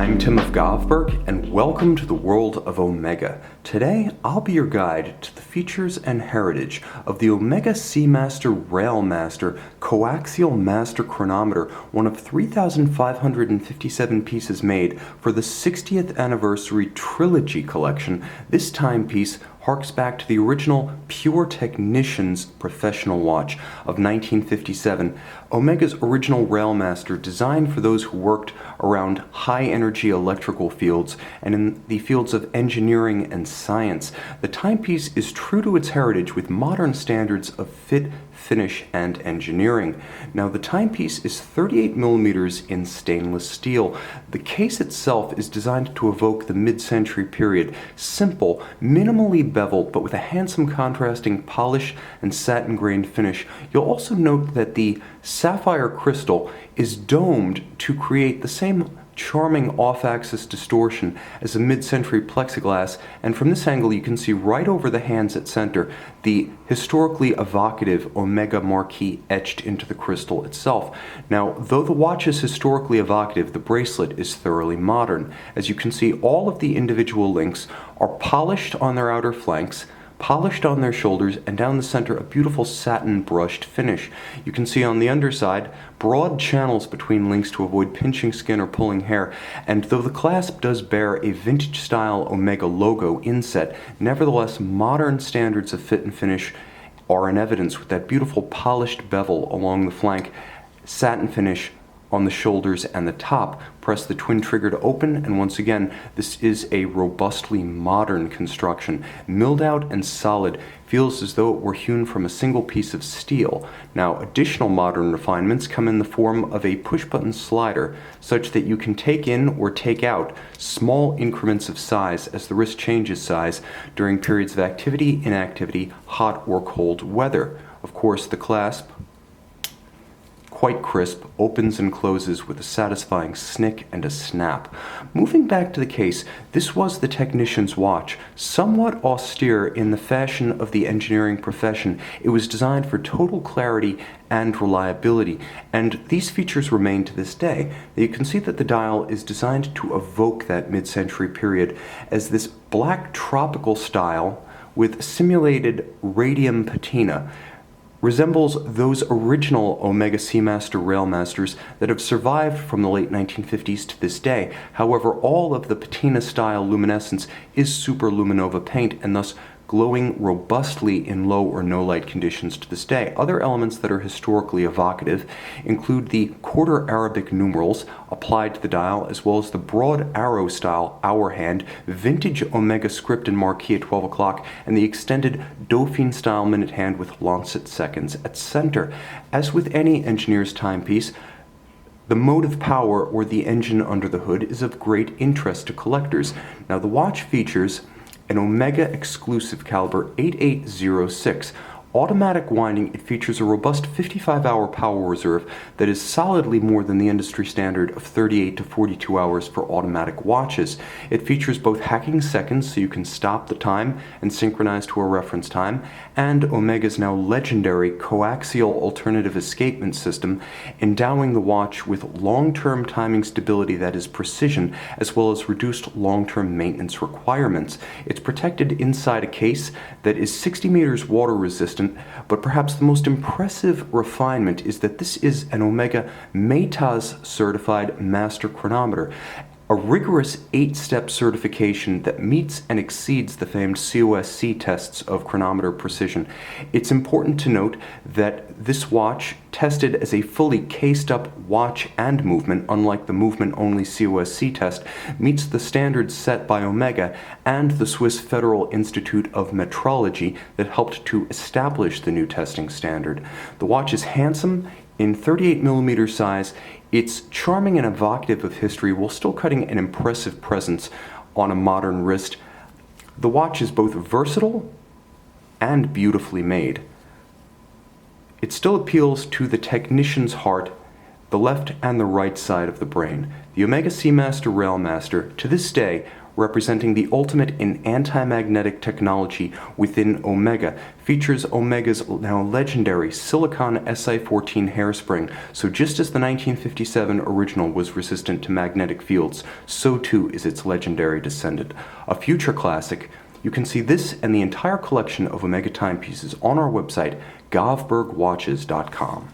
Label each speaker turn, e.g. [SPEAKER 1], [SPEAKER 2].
[SPEAKER 1] I'm Tim of Govberg, and welcome to the world of Omega. Today, I'll be your guide to the features and heritage of the Omega Seamaster Railmaster Co-Axial Master Chronometer, one of 3,557 pieces made for the 60th Anniversary Trilogy Collection. This timepiece harks back to the original Pure Technician's professional watch of 1957, Omega's original Railmaster, designed for those who worked around high-energy electrical fields and in the fields of engineering and science. The timepiece is true to its heritage with modern standards of fit, finish, and engineering. Now, the timepiece is 38 millimeters in stainless steel. The case itself is designed to evoke the mid-century period. Simple, minimally beveled, but with a handsome contrasting polish and satin-grained finish. You'll also note that the sapphire crystal is domed to create the same charming off-axis distortion as a mid-century plexiglass, and from this angle you can see right over the hands at center the historically evocative Omega marquee etched into the crystal itself. Now, though the watch is historically evocative, the bracelet is thoroughly modern. As you can see, all of the individual links are polished on their outer flanks, polished on their shoulders, and down the center a beautiful satin brushed finish. You can see on the underside broad channels between links to avoid pinching skin or pulling hair, and though the clasp does bear a vintage style Omega logo inset, nevertheless modern standards of fit and finish are in evidence with that beautiful polished bevel along the flank, satin finish on the shoulders and the top. Press the twin trigger to open, and once again, this is a robustly modern construction. Milled out and solid, feels as though it were hewn from a single piece of steel. Now, additional modern refinements come in the form of a push-button slider, such that you can take in or take out small increments of size as the wrist changes size during periods of activity, inactivity, hot or cold weather. Of course, the clasp, quite crisp, opens and closes with a satisfying snick and a snap. Moving back to the case, this was the technician's watch. Somewhat austere in the fashion of the engineering profession, it was designed for total clarity and reliability, and these features remain to this day. You can see that the dial is designed to evoke that mid-century period as this black tropical style with simulated radium patina resembles those original Omega Seamaster Railmasters that have survived from the late 1950s to this day. However, all of the patina-style luminescence is superluminova paint, and thus glowing robustly in low or no light conditions to this day. Other elements that are historically evocative include the quarter Arabic numerals applied to the dial, as well as the broad arrow style hour hand, vintage Omega script and marquee at 12 o'clock, and the extended Dauphine style minute hand with lancet seconds at center. As with any engineer's timepiece, the motive power, or the engine under the hood, is of great interest to collectors. Now, the watch features an Omega exclusive caliber 8806. Automatic winding, it features a robust 55-hour power reserve that is solidly more than the industry standard of 38 to 42 hours for automatic watches. It features both hacking seconds, so you can stop the time and synchronize to a reference time, and Omega's now legendary coaxial alternative escapement system, endowing the watch with long-term timing stability that is precision, as well as reduced long-term maintenance requirements. It's protected inside a case that is 60 meters water resistant, but perhaps the most impressive refinement is that this is an Omega METAS certified master chronometer, a rigorous 8-step certification that meets and exceeds the famed COSC tests of Chronometer Precision. It's important to note that this watch, tested as a fully cased-up watch and movement, unlike the movement-only COSC test, meets the standards set by Omega and the Swiss Federal Institute of Metrology that helped to establish the new testing standard. The watch is handsome in 38mm size. It's charming and evocative of history while still cutting an impressive presence on a modern wrist. The watch is both versatile and beautifully made. It still appeals to the technician's heart, the left and the right side of the brain. The Omega Seamaster Railmaster, to this day, representing the ultimate in anti-magnetic technology within Omega, features Omega's now legendary silicon Si14 hairspring. So just as the 1957 original was resistant to magnetic fields, so too is its legendary descendant. A future classic. You can see this and the entire collection of Omega timepieces on our website, govbergwatches.com.